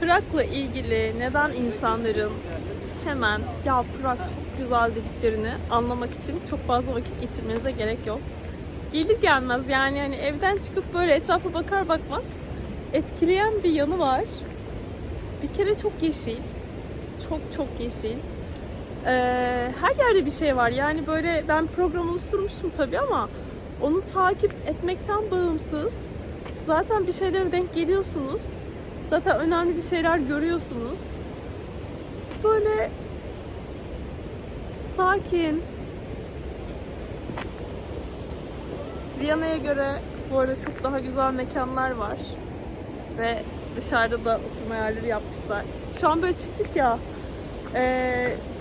Prag'la ilgili neden insanların hemen ya Prag çok güzel dediklerini anlamak için çok fazla vakit geçirmenize gerek yok. Gelir gelmez yani hani evden çıkıp böyle etrafa bakar bakmaz etkileyen bir yanı var. Bir kere çok yeşil. Çok yeşil. Her yerde bir şey var. Yani böyle ben programı oluşturmuştum tabii ama onu takip etmekten bağımsız. Zaten bir şeylere denk geliyorsunuz. Zaten önemli bir şeyler görüyorsunuz. Böyle sakin. Viyana'ya göre bu arada çok daha güzel mekanlar var. Ve dışarıda da oturma yerleri yapmışlar. Şu an böyle çıktık ya.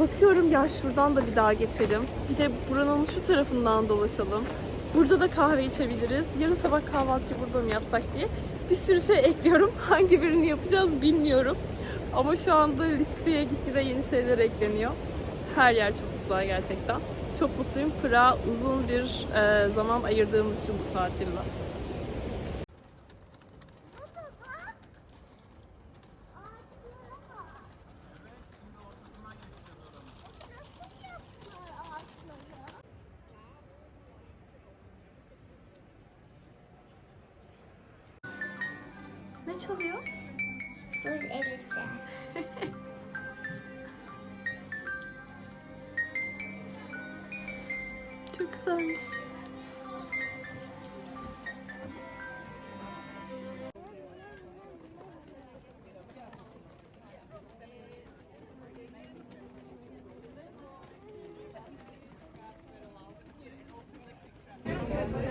Bakıyorum ya şuradan da bir daha geçelim. Bir de buranın şu tarafından dolaşalım. Burada da kahve içebiliriz. Yarın sabah kahvaltıyı burada mı yapsak diye. Bir sürü şey ekliyorum. Hangi birini yapacağız bilmiyorum. Ama şu anda listeye gitgide yeni şeyler ekleniyor. Her yer çok güzel gerçekten. Çok mutluyum. Prag'a uzun bir zaman ayırdığımız için bu tatille. Ne çalıyor? Buz elbise. Çok güzelmiş.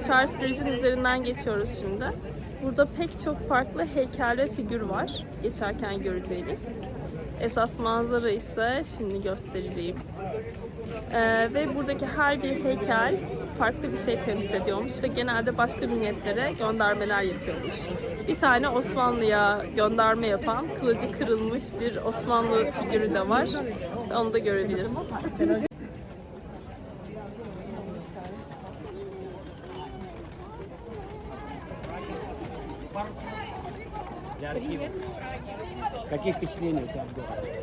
Charles Bridge'in üzerinden geçiyoruz şimdi. Burada pek çok farklı heykel ve figür var. Geçerken göreceğiniz. Esas manzara ise şimdi göstereceğim. Ve buradaki her bir heykel farklı bir şey temsil ediyormuş ve genelde başka milletlere göndermeler yapıyormuş. Bir tane Osmanlı'ya gönderme yapan kılıcı kırılmış bir Osmanlı figürü de var. Onu da görebilirsiniz. Какие впечатления у тебя в городе?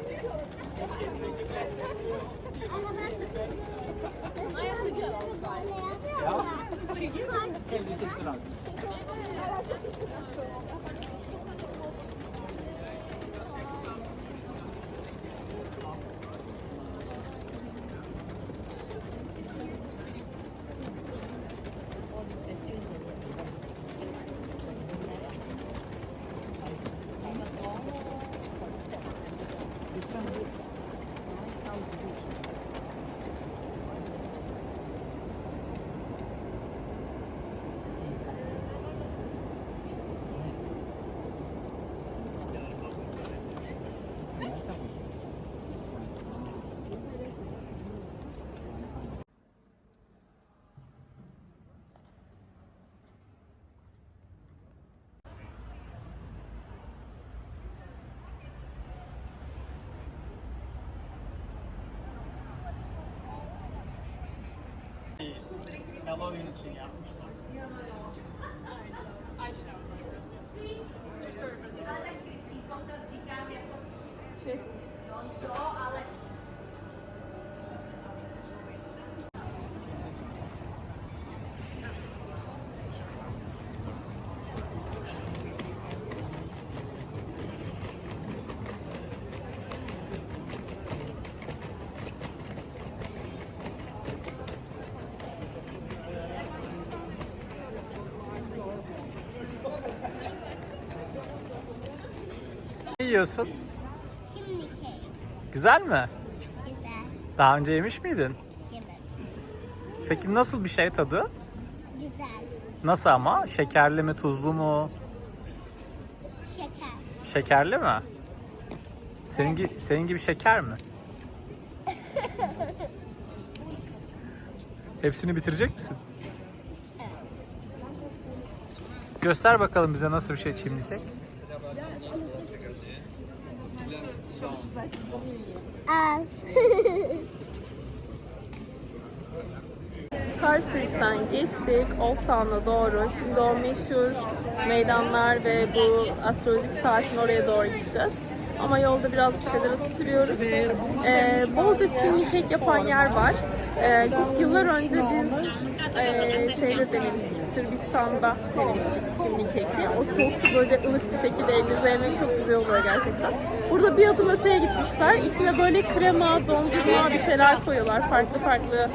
Halloween için yapmışlar. Ne yiyorsun? Şimdi kek. Güzel mi? Güzel. Daha önce yemiş miydin? Yemek. Peki nasıl bir şey tadı? Güzel. Nasıl ama? Şekerli mi, tuzlu mu? Şeker. Şekerli mi? Senin gibi şeker mi? Hepsini bitirecek misin? Evet. Göster bakalım bize nasıl bir şey çimdik. Al. Charles Bridge'den geçtik Old Town'a doğru. Şimdi o meşhur meydanlar ve bu astrolojik saatin oraya doğru gideceğiz. Ama yolda biraz bir şeyler atıştırıyoruz. Bolca Çinli kek yapan yer var. Çok yıllar önce biz şeyde denemiştik, Sırbistan'da denemiştik Çinli keki. O soğuktu, böyle ılık bir şekilde elinize yemek çok güzel oluyor gerçekten. Burada bir adım öteye gitmişler. İçine böyle krema, dondurma bir şeyler koyuyorlar. Farklı farklı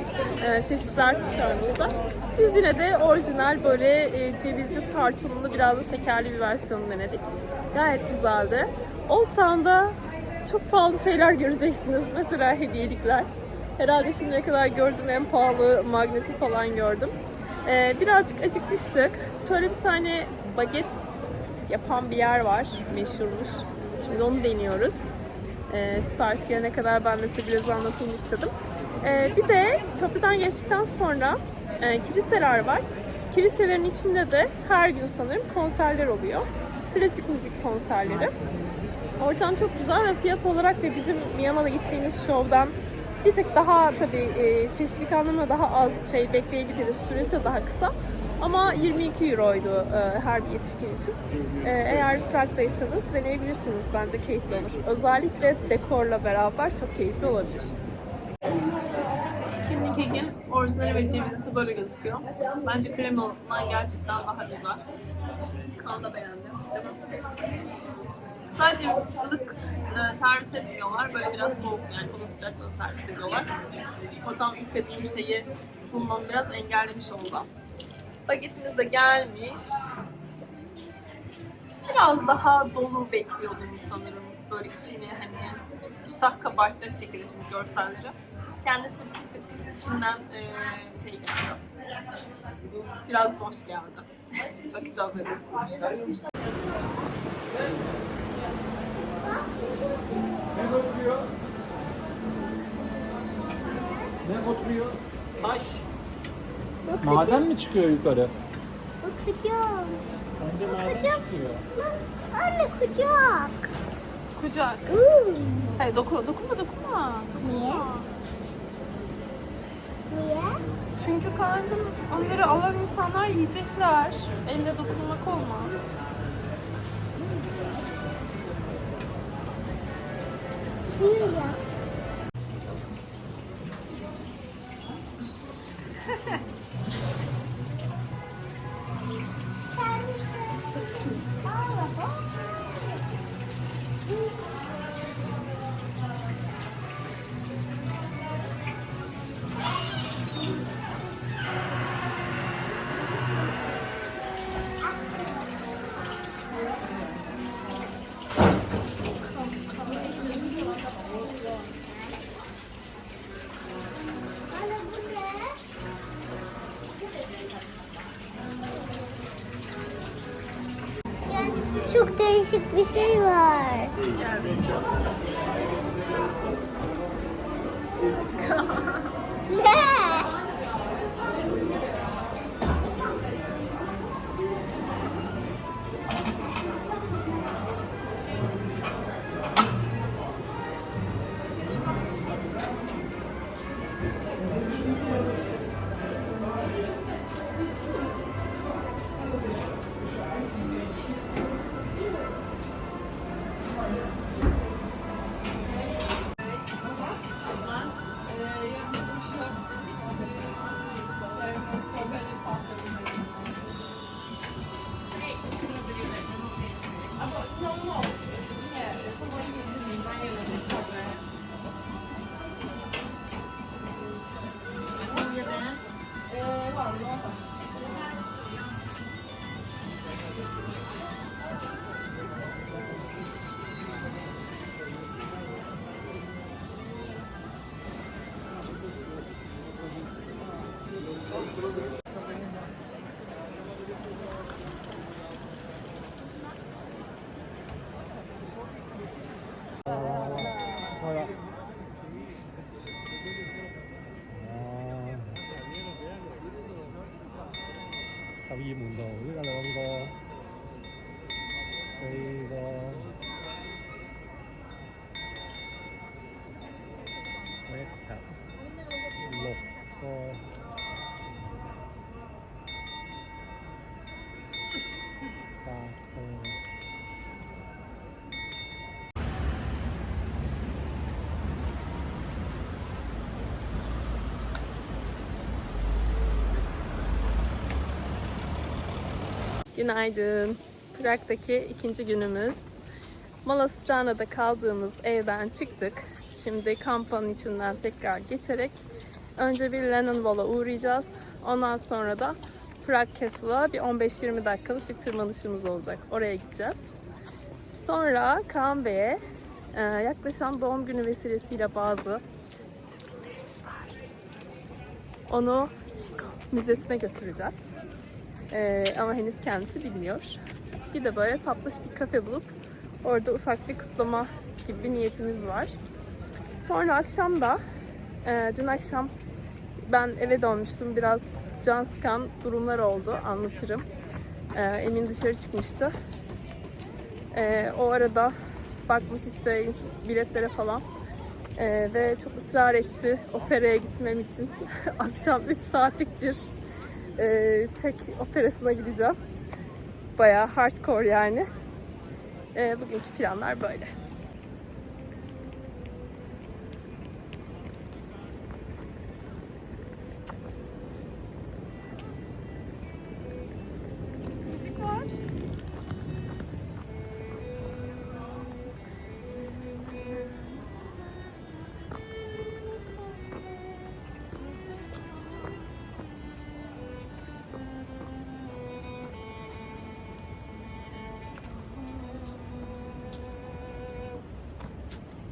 çeşitler çıkarmışlar. Biz yine de orijinal böyle cevizli, tarçınlı, biraz da şekerli bir versiyonu denedik. Gayet güzeldi. Old Town'da çok pahalı şeyler göreceksiniz. Mesela hediyelikler. Herhalde şimdiye kadar gördüğüm en pahalı magneti falan gördüm. Birazcık acıkmıştık. Şöyle bir tane baget yapan bir yer var. Meşhurmuş. Şimdi onu deniyoruz. Sipariş gelene kadar ben de size biraz anlatayım istedim. Bir de köprüden geçtikten sonra kiliseler var. Kiliselerin içinde de her gün sanırım konserler oluyor. Klasik müzik konserleri. Ortam çok güzel ve fiyat olarak da bizim Myanmar'a gittiğimiz şovdan bir tık daha tabii çeşitlilik anlamında daha az şey bekleyebiliriz. Süresi de daha kısa. Ama 22 euroydu her bir yetişkin için. Eğer Prag'daysanız deneyebilirsiniz. Bence keyifli olur. Özellikle dekorla beraber çok keyifli olabilir. Çinli kekin orijinali ve cevizlisi böyle gözüküyor. Bence kremalısından gerçekten daha güzel. Kaan da beğendi. Sadece ılık servis etmiyorlar. Böyle biraz soğuk, yani bunun sıcaklığını servis ediyorlar. O tam istediğim şeyi bulmamı biraz engellemiş oldu. Bagetimiz de gelmiş. Biraz daha dolu bekliyordum sanırım. Böyle içini hani iştah kabartacak şekilde, çünkü görselleri. Kendisi bir tık içinden şey geldi. Biraz boş geldi. Bakacağız edesine. Ne oturuyor? Ne oturuyor? Taş. Maden mi çıkıyor yukarı? Bakacağım. Bence maden çıkıyor. Anne kucak. Kucak. Hayır dokunma. Niye? Niye? Çünkü Kaan'cığım onları alan insanlar yiyecekler. Elle dokunmak olmaz. Niye? Çok değişik bir şey var. Ne? 사위 문도 우리가 나온 거 저희가 네, 자, 로또 Günaydın. Prag'daki ikinci günümüz. Malostrana'da kaldığımız evden çıktık. Şimdi Kampa'nın içinden tekrar geçerek önce bir Lennon Wall'a uğrayacağız. Ondan sonra da Prag Castle'a bir 15-20 dakikalık bir tırmanışımız olacak. Oraya gideceğiz. Sonra Kaan Bey'e yaklaşan doğum günü vesilesiyle bazı sürprizlerimiz var. Onu müzesine götüreceğiz. Ama henüz kendisi bilmiyor. Bir de böyle tatlış bir kafe bulup orada ufak bir kutlama gibi bir niyetimiz var. Sonra akşam da dün akşam ben eve dönmüştüm. Biraz can sıkan durumlar oldu. Anlatırım. Emin dışarı çıkmıştı. O arada bakmış işte biletlere falan. Ve çok ısrar etti operaya gitmem için. Akşam 3 saatlik bir Çek operasına gideceğim. Bayağı hardcore yani. Bugünkü planlar böyle. Müzik var.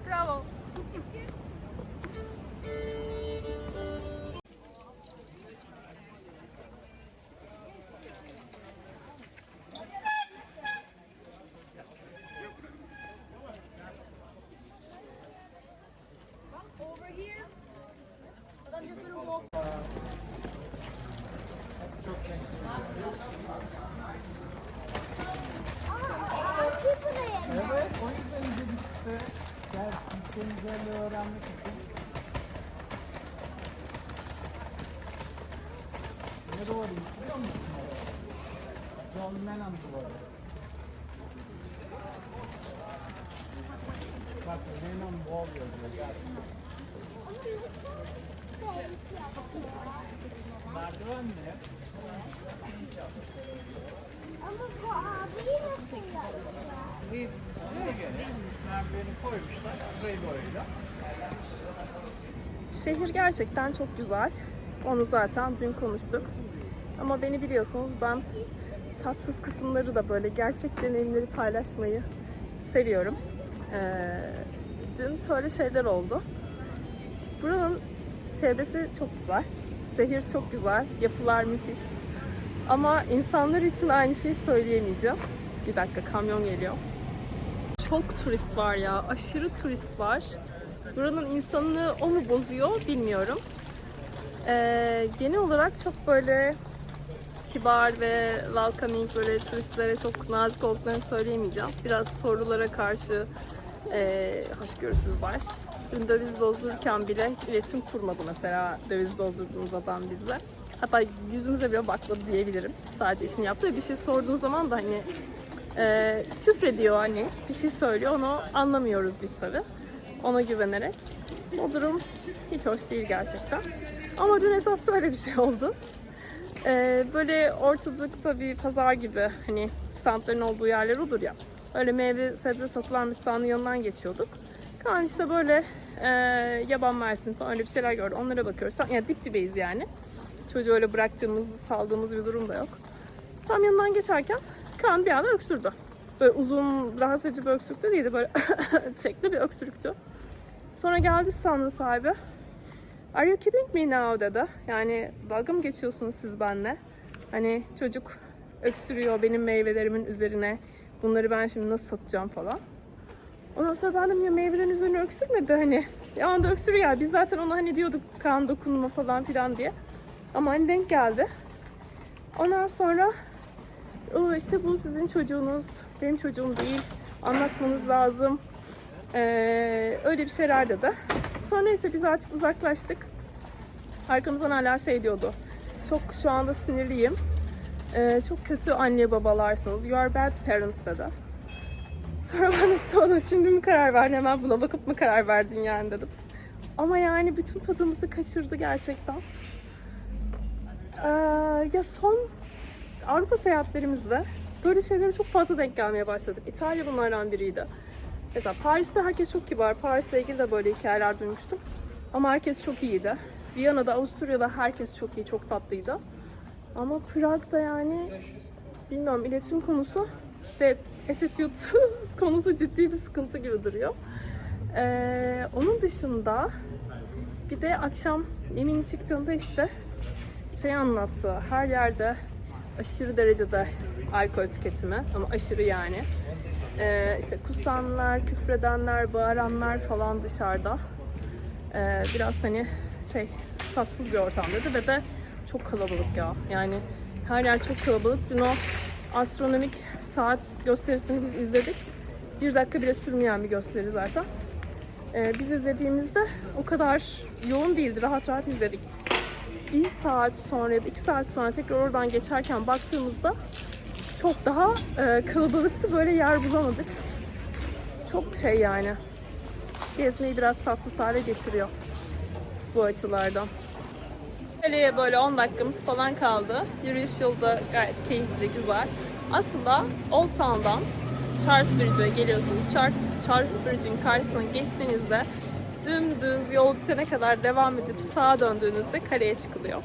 Bravo. Evet, o yüzden dedik işte. Gel, senin güzelliği öğrenmek için. Ne doğru, biliyor musun? John Lennon duvarı. Bak, Lennon Wall yazıyor, gel. Merdiven mi? Ama bu abiyi nasıl yapacağız? Buraya göre merdiveni koymuşlar, sprey boyayla. Şehir gerçekten çok güzel. Onu zaten dün konuştuk. Ama beni biliyorsunuz, ben tatsız kısımları da böyle gerçek deneyimleri paylaşmayı seviyorum. Dün şöyle şeyler oldu. Buranın çevresi çok güzel. Şehir çok güzel. Yapılar müthiş. Ama insanlar için aynı şeyi söyleyemeyeceğim. Bir dakika, kamyon geliyor. Çok turist var ya. Aşırı turist var. Buranın insanını o mu bozuyor bilmiyorum. Genel olarak çok böyle kibar ve welcoming, böyle turistlere çok nazik olduklarını söyleyemeyeceğim. Biraz sorulara karşı hoşgörüsüzler. Dün döviz bozdururken bile hiç iletişim kurmadı mesela döviz bozdurduğumuz adam bizle. Hatta yüzümüze bile bakmadı diyebilirim. Sadece işini yaptı ve bir şey sorduğun zaman da hani küfrediyor, hani bir şey söylüyor, onu anlamıyoruz biz tabii. Ona güvenerek. O durum hiç hoş değil gerçekten. Ama dün esas şöyle bir şey oldu. Böyle ortalıkta bir pazar gibi, hani standların olduğu yerler olur ya. Öyle meyve sebze satılan bir standın yanından geçiyorduk. Kaan işte böyle yaban mersin falan öyle bir şeyler gördü. Onlara bakıyoruz. Yani dip dibeyiz yani. Çocuğu öyle bıraktığımız, saldığımız bir durum da yok. Tam yanından geçerken Kaan bir anda öksürdü. Böyle uzun, rahatsız edici bir öksürük de değildi. Böyle şekli bir öksürüktü. Sonra geldi standın sahibi. "Are you kidding me now?" dedi. Yani dalga mı geçiyorsunuz siz benimle? Hani çocuk öksürüyor benim meyvelerimin üzerine. Bunları ben şimdi nasıl satacağım falan. Ondan sonra ben de ya meyvelerin üzerine öksürmedi hani. Bir anda öksürüyor ya. Biz zaten ona hani diyorduk kan dokunma falan filan diye. Ama hani denk geldi. Ondan sonra işte bu sizin çocuğunuz, benim çocuğum değil. Anlatmanız lazım. Öyle bir şeyler dedi. Sonra ise biz artık uzaklaştık. Arkamızdan hala şey diyordu. Çok şu anda sinirliyim. Çok kötü anne babalarsınız. You are bad parents dedi. Sonra ben de sordum, şimdi mi karar verdin, hemen buna bakıp mı karar verdin yani dedim. Ama yani bütün tadımızı kaçırdı gerçekten. Ya son Avrupa seyahatlerimizde böyle şeylere çok fazla denk gelmeye başladık. İtalya bunlardan biriydi. Mesela Paris'te herkes çok kibar. Paris'le ilgili de böyle hikayeler duymuştum. Ama herkes çok iyiydi. Viyana'da, Avusturya'da herkes çok iyi, çok tatlıydı. Ama Prag'da yani bilmiyorum, iletişim konusu ve attitude konusu ciddi bir sıkıntı gibi duruyor. Onun dışında bir de akşam Emin çıktığında işte şey anlattı. Her yerde aşırı derecede alkol tüketimi, ama aşırı yani. İşte kusanlar, küfredenler, bağıranlar falan dışarıda. Biraz hani şey, tatsız bir ortam dedi ve de çok kalabalık ya. Yani her yer çok kalabalık. Dün o astronomik saat gösterisini biz izledik. 1 dakika bile sürmeyen bir gösteri zaten. Biz izlediğimizde o kadar yoğun değildi. Rahat rahat izledik. 1 saat sonra ya da 2 saat sonra tekrar oradan geçerken baktığımızda çok daha kalabalıktı. Böyle yer bulamadık. Çok şey yani. Gezmeyi biraz tatsız hale getiriyor bu açılardan. Kaleye böyle 10 dakikamız falan kaldı. Yürüyüş yolu da gayet keyifli, güzel. Aslında Old Town'dan Charles Bridge'e geliyorsunuz. Charles Bridge'in karşısına geçtiğinizde dümdüz yol bitene kadar devam edip sağa döndüğünüzde kaleye çıkılıyor.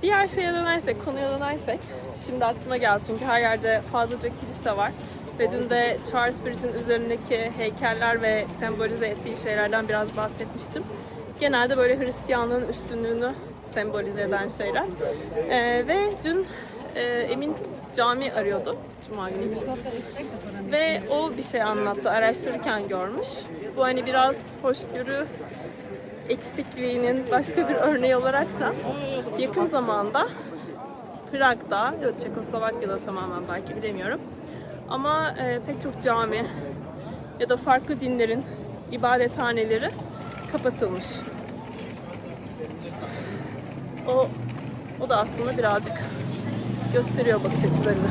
Diğer şeye dönersek, konuya dönersek, şimdi aklıma geldi çünkü her yerde fazlaca kilise var. Ve dün de Charles Bridge'in üzerindeki heykeller ve sembolize ettiği şeylerden biraz bahsetmiştim. Genelde böyle Hristiyanlığın üstünlüğünü sembolize eden şeyler. Ve dün Emin cami arıyordu, Cuma günü için. Ve o bir şey anlattı, araştırırken görmüş. Bu hani biraz hoşgörü eksikliğinin başka bir örneği olarak da yakın zamanda Prag'da ya da Çekoslovakya'da tamamen belki bilemiyorum. Ama pek çok cami ya da farklı dinlerin ibadethaneleri kapatılmış. O da aslında birazcık gösteriyor bakış açılarını.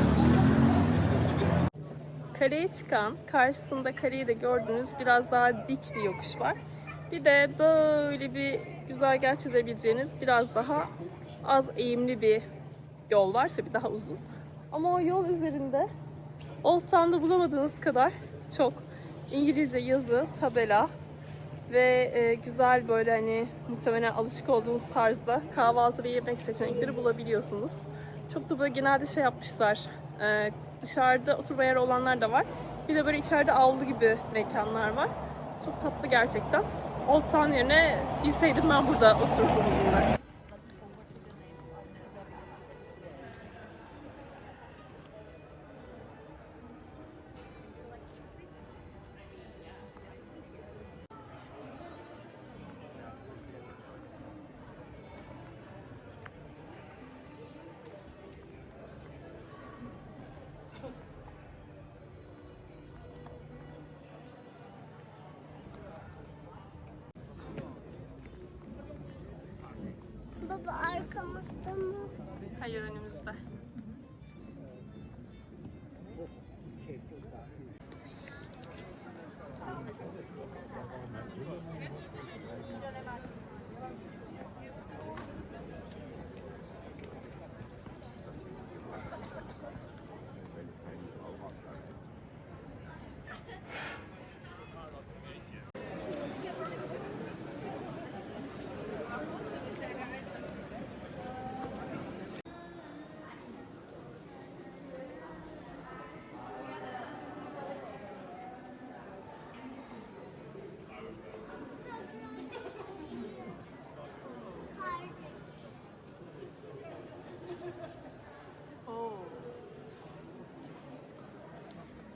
Kaleye çıkan, karşısında kaleyi de gördüğünüz biraz daha dik bir yokuş var. Bir de böyle bir güzergah çizebileceğiniz biraz daha az eğimli bir yol var. Tabii daha uzun. Ama o yol üzerinde Old Town'da bulamadığınız kadar çok İngilizce yazı, tabela ve güzel böyle hani muhtemelen alışık olduğunuz tarzda kahvaltı ve yemek seçenekleri bulabiliyorsunuz. Çok da böyle genelde şey yapmışlar. Dışarıda oturma yeri olanlar da var. Bir de böyle içeride avlu gibi mekanlar var. Çok tatlı gerçekten. Old Town yerine bilseydim ben burada otururdum bunlar. Baba arkamızda mı? Hayır, önümüzde.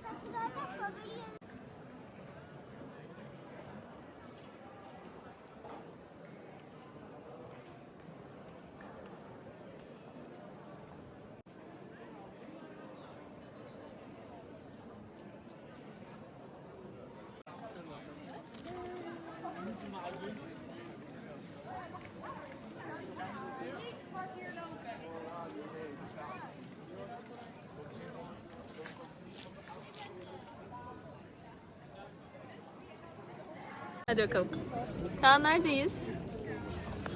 Sakırada favori. Hadi bakalım. Kaan, neredeyiz?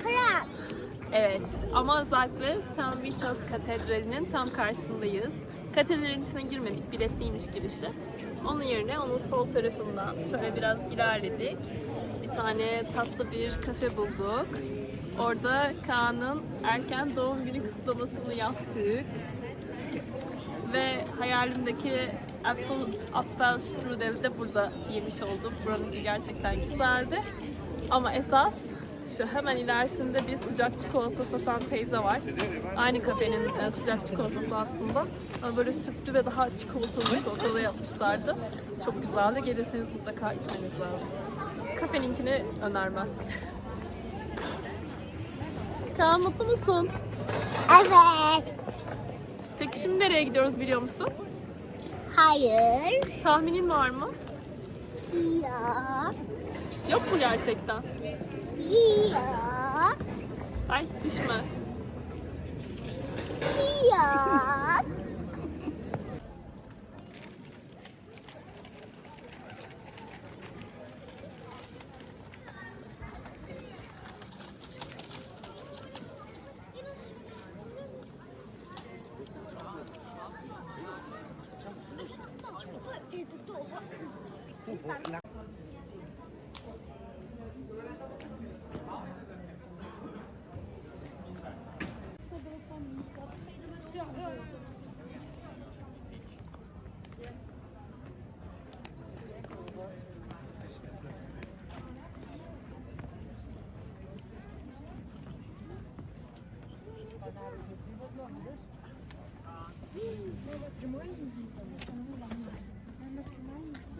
Prag. Evet ama özellikle St. Vitus Katedrali'nin tam karşısındayız. Katedralin içine girmedik, biletliymiş girişi. Onun yerine onun sol tarafından şöyle biraz ilerledik. Bir tane tatlı bir kafe bulduk. Orada Kaan'ın erken doğum günü kutlamasını yaptık. Ve hayalimdeki Apfelstrudel'i de burada yemiş oldum. Buranınki gerçekten güzeldi. Ama esas şu hemen ilerisinde bir sıcak çikolata satan teyze var. Aynı kafenin sıcak çikolatası aslında. Ama böyle sütlü ve daha çikolatalı yapmışlardı. Çok güzeldi. Gelirseniz mutlaka içmeniz lazım. Kafeninkini önermem. Kaan mutlu musun? Evet. Peki şimdi nereye gidiyoruz biliyor musun? Hayır. Tahminin var mı? Ya. Yok mu gerçekten? Ya. Ay düşme. Ya.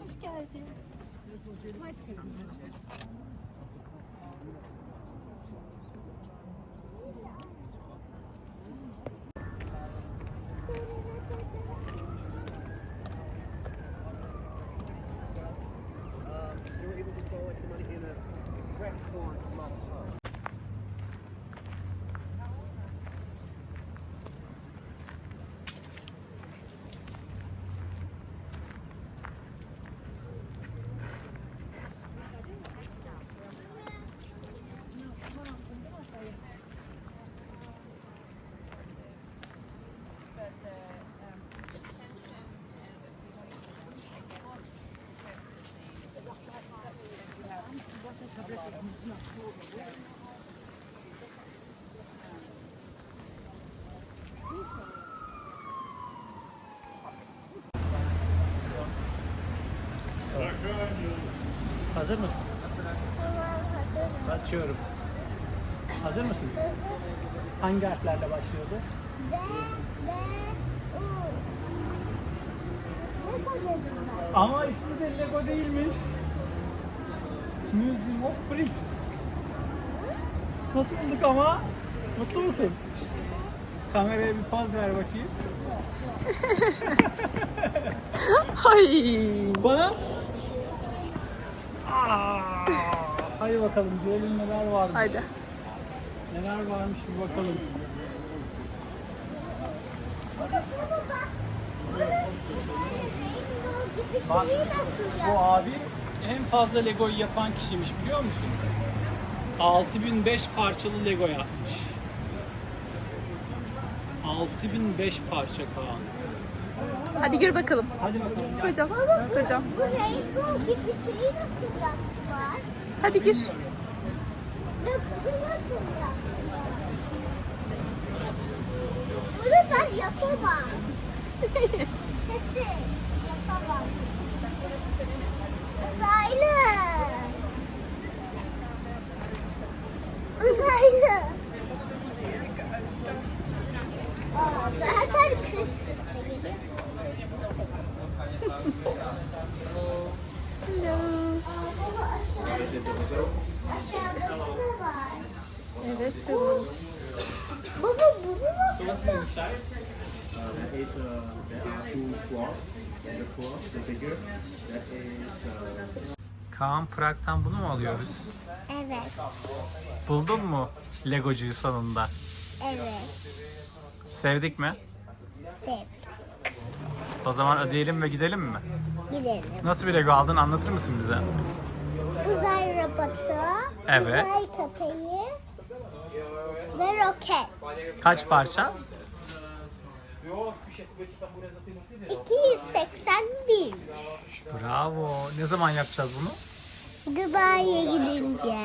Hoş geldin. Hazır mısın? Açıyorum. Hazır mısın? Hangi harflerle başlıyordu? B, B, U. Ne koyalım ben? Ama ismi de Lego değilmiş. Museum of Bricks. Nasıl bulduk ama? Mutlu musun? Kameraya bir poz ver bakayım. Ay. Bana? Hadi bakalım görelim neler varmış. Haydi. Neler varmış bir bakalım. Baba bak. Bunun rainbow gibi Bak, şeyi nasıl bu ya? abi en fazla Lego'yu yapan kişiymiş biliyor musun? 6005 parçalı Lego yapmış. 6005 parça Kaan. Hadi gir bakalım. Hadi bakalım. Gel. Kocam. Baba Kocam. bu rainbow gibi şeyi nasıl yaptılar? Hadi gir. Ve bunu nasıl yaptılar? Bunu ben yapamam. Kesin yapamam. Uzaylı. Uzaylı. Aa, zaten kız sesleri. Aşağıda ne var? Evet challenge. Baba bunu nasıl yaptın? That is, there are two floors. The floors, the bigger, that is Kaan Prag'dan bunu mu alıyoruz? Evet, Buldun mu Legocuyu sonunda? evet. Sevdik mi? Sev. O zaman ödeyelim ve gidelim mi? Gidelim. Nasıl bir Lego aldın anlatır mısın bize? Uzay robotu. Evet. Uzay köpeği. ve roket. Kaç parça? 281. Bravo. Ne zaman yapacağız bunu? Dubai'ye gidince.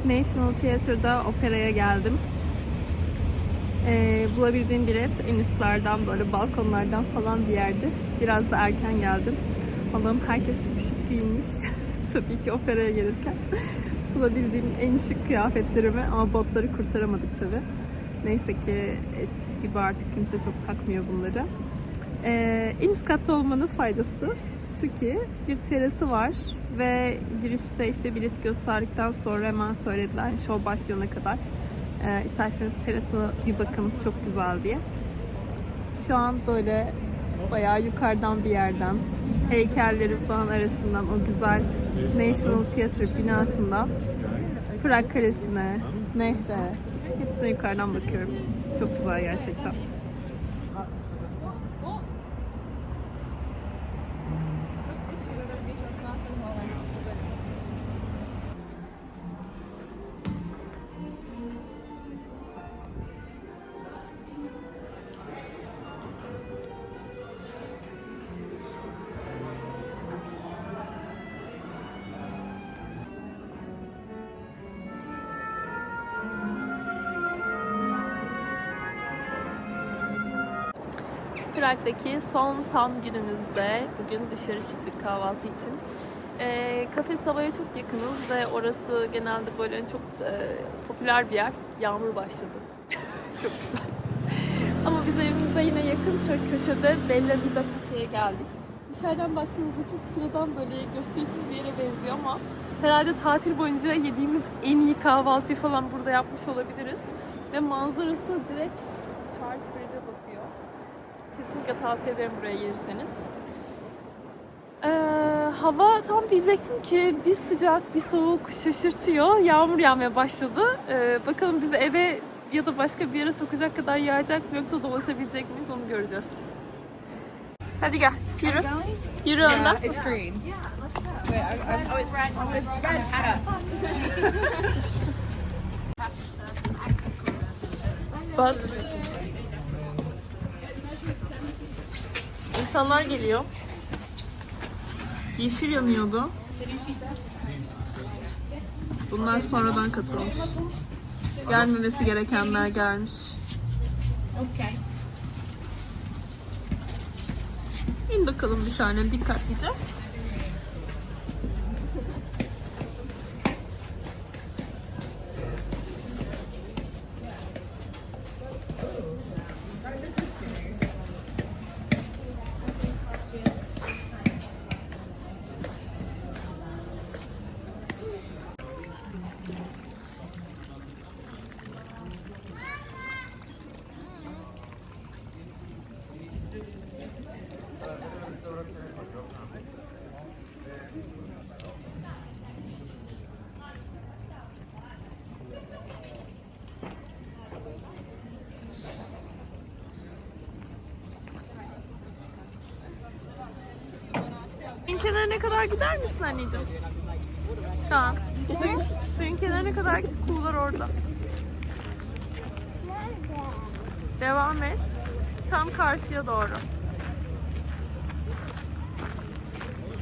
National Theatre'da operaya geldim. Bulabildiğim bilet en üstlerden, böyle balkonlardan falan bir yerde. Biraz da erken geldim. Allah'ım, herkes çok şık giyinmiş. Tabii ki operaya gelirken. Bulabildiğim en şık kıyafetlerimi, ama botları kurtaramadık tabii. Neyse ki eskisi gibi artık kimse çok takmıyor bunları. En üst katta olmanın faydası şu ki bir terası var ve girişte işte bileti gösterdikten sonra hemen söylediler show başlayana kadar isterseniz terasına bir bakın, çok güzel diye. Şu an böyle bayağı yukarıdan bir yerden heykelleri falan arasından o güzel National Theatre binasında Prag Kalesi'ne, nehre, hepsine yukarıdan bakıyorum. Çok güzel gerçekten. Prag'daki son tam günümüzde bugün dışarı çıktık kahvaltı için. Kafe Sava'ya çok yakınız ve orası genelde böyle çok popüler bir yer. Yağmur başladı. Çok güzel. Ama biz evimize yine yakın, şöyle köşede Bella Vita Cafe'ye geldik. Dışarıdan baktığınızda çok sıradan, böyle gösterisiz bir yere benziyor ama herhalde tatil boyunca yediğimiz en iyi kahvaltıyı falan burada yapmış olabiliriz. Ve manzarası direkt Charles Bridge'e bakıyor. Kesinlikle tavsiye ederim buraya gelirseniz. Hava tam diyecektim ki bir sıcak bir soğuk şaşırtıyor. Yağmur yağmaya başladı. Bakalım bizi eve ya da başka bir yere sokacak kadar yağacak mı, yoksa dolaşabilecek miyiz, onu göreceğiz. Hadi gel, yürü. Yürü önden. It's green. Wait, oh, it's red. Oh, it's red. Anna. But insanlar geliyor. Yeşil yanıyordu. Bunlar sonradan katılmış. Gelmemesi gerekenler gelmiş. İn bakalım bir tane dikkatlice. Suyun kenarına kadar gider misin anneciğim? Kaan, suyun kenarına kadar git, kuğular orada. Nerede? Devam et. Tam karşıya doğru.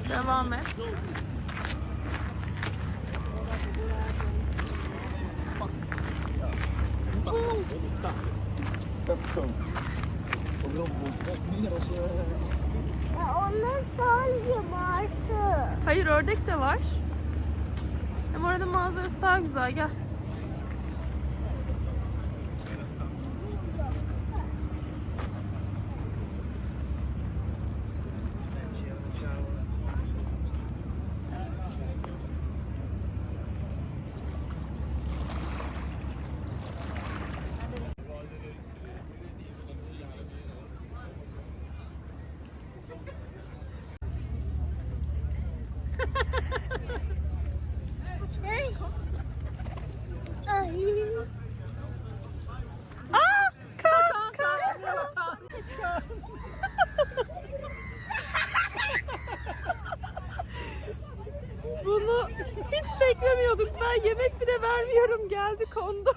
Devam et. Ya onlar sadece martı. Hayır, ördek de var. Hem orada manzarası daha güzel, gel. bekliyorduk. Ben yemek bile vermiyorum. Geldi kondu.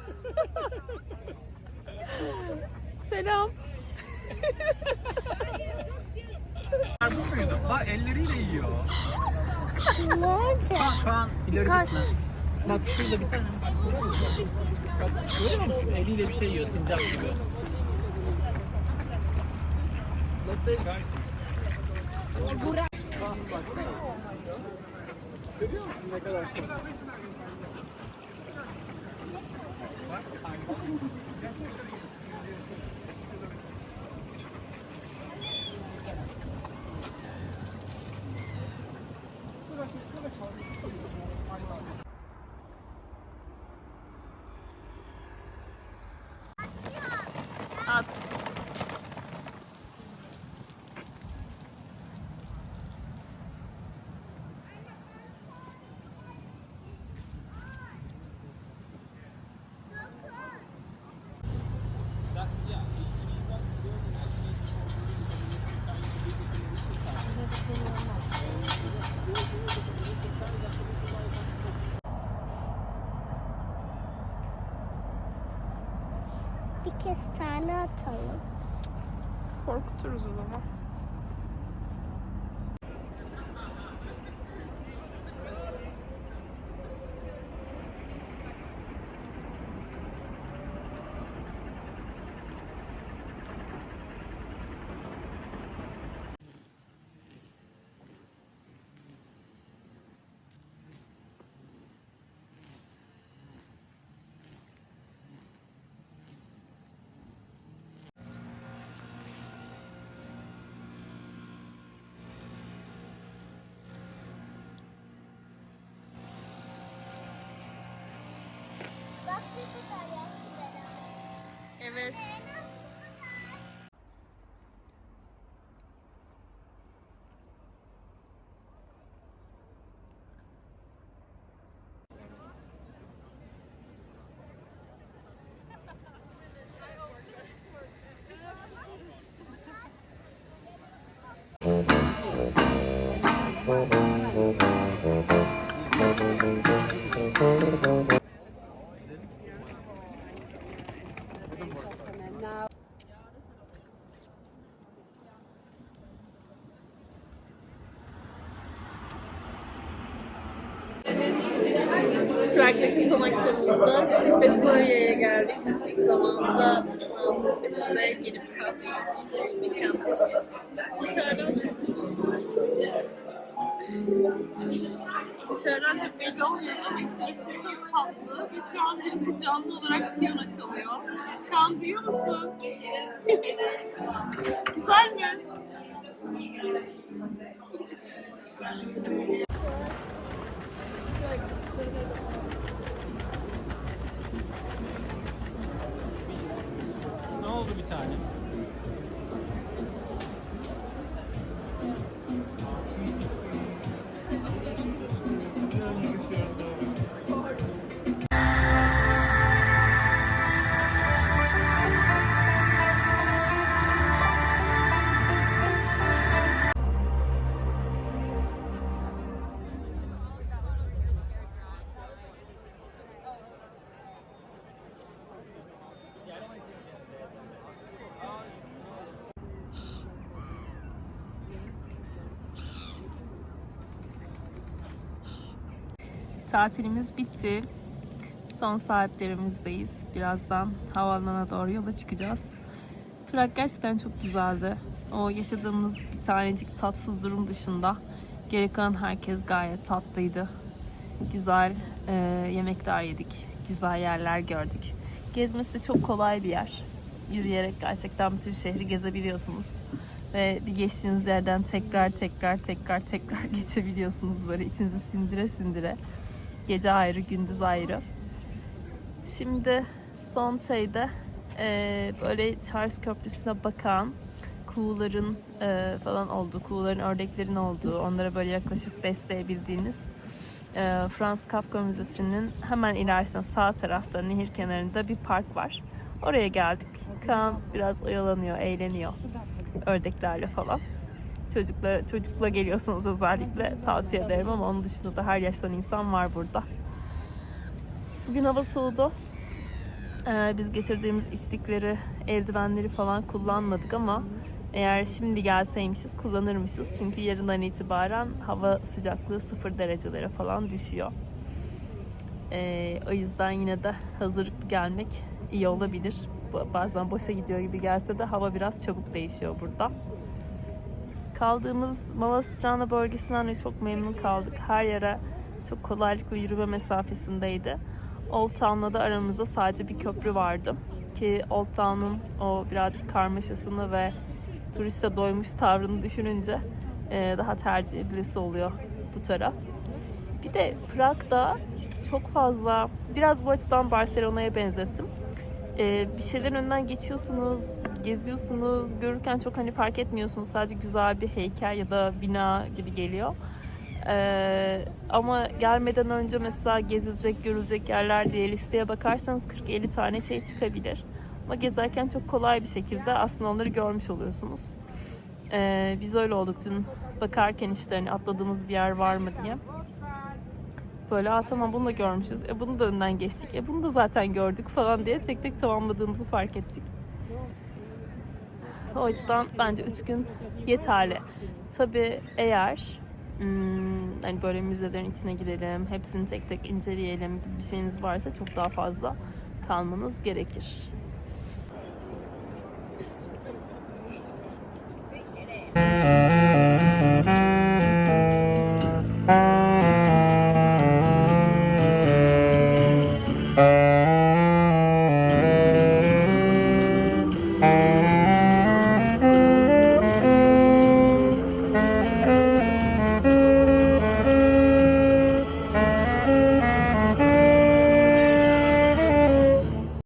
Selam. Bu muydu? Bak elleriyle yiyor. Nerede? Kaan ileri Dikkat. gitme. Bak şurada bir tane. Bak görüyor musun? Eliyle bir şey yiyor sincap gibi. Görüyor musun ne kadar çok? At. Bir kestane atalım. Korkuturuz o zaman. Bak ne kadar yaptılar. Evet. Prag'daki son akşamımızda Festoria'ya geldik. Zamanında sohbetinde gelip kalmıştık. Mekanmış. Dışarıdan çok belli olmuyor ama içerisi çok tatlı ve şu an birisi canlı olarak piyano çalıyor. Kaan duyuyor musun? Güzel mi? Ne oldu bir tane? Tatilimiz bitti. Son saatlerimizdeyiz. Birazdan havaalanına doğru yola çıkacağız. Prag gerçekten çok güzeldi. O yaşadığımız bir tanecik tatsız durum dışında geri kalan herkes gayet tatlıydı. Güzel yemekler yedik. Güzel yerler gördük. Gezmesi de çok kolay bir yer. Yürüyerek gerçekten bütün şehri gezebiliyorsunuz. Ve bir geçtiğiniz yerden tekrar geçebiliyorsunuz böyle içinizi sindire sindire. Gece ayrı, gündüz ayrı. Şimdi son şeyde böyle Charles Köprüsü'ne bakan kuğuların falan olduğu, kuğuların, ördeklerin olduğu, onlara böyle yaklaşıp besleyebildiğiniz Franz Kafka Müzesi'nin hemen ilerisinde sağ tarafta nehir kenarında bir park var. Oraya geldik. Kaan biraz oyalanıyor, eğleniyor ördeklerle falan. Çocukla geliyorsanız özellikle tavsiye ederim ama onun dışında da her yaştan insan var burada. Bugün hava soğudu. Biz getirdiğimiz istikleri, eldivenleri falan kullanmadık ama eğer şimdi gelseymişiz kullanırmışız. Çünkü yarından itibaren hava sıcaklığı 0 derecelere falan düşüyor. O yüzden yine de hazırlıklı gelmek iyi olabilir. Bazen boşa gidiyor gibi gelse de hava biraz çabuk değişiyor burada. Kaldığımız Malá bölgesinden de çok memnun kaldık. Her yere çok kolaylıkla yürüme mesafesindeydi. Old Town'la da aramızda sadece bir köprü vardı. Ki Old Town'un o birazcık karmaşasını ve turiste doymuş tavrını düşününce daha tercih edilisi oluyor bu taraf. Bir de Prag'da çok fazla, biraz bu açıdan Barcelona'ya benzettim. Bir şeylerin önünden geçiyorsunuz, geziyorsunuz, görürken çok hani fark etmiyorsunuz. Sadece güzel bir heykel ya da bina gibi geliyor. Ama gelmeden önce mesela gezilecek, görülecek yerler diye listeye bakarsanız 40-50 tane şey çıkabilir. Ama gezerken çok kolay bir şekilde aslında onları görmüş oluyorsunuz. Biz öyle olduk dün bakarken işte hani atladığımız bir yer var mı diye. Böyle tamam bunu da görmüşüz, bunu da önden geçtik, bunu da zaten gördük falan diye tek tek tamamladığımızı fark ettik. O yüzden bence 3 gün yeterli. Tabii eğer hani böyle müzelerin içine girelim, hepsini tek tek inceleyelim gibi bir şeyiniz varsa çok daha fazla kalmanız gerekir.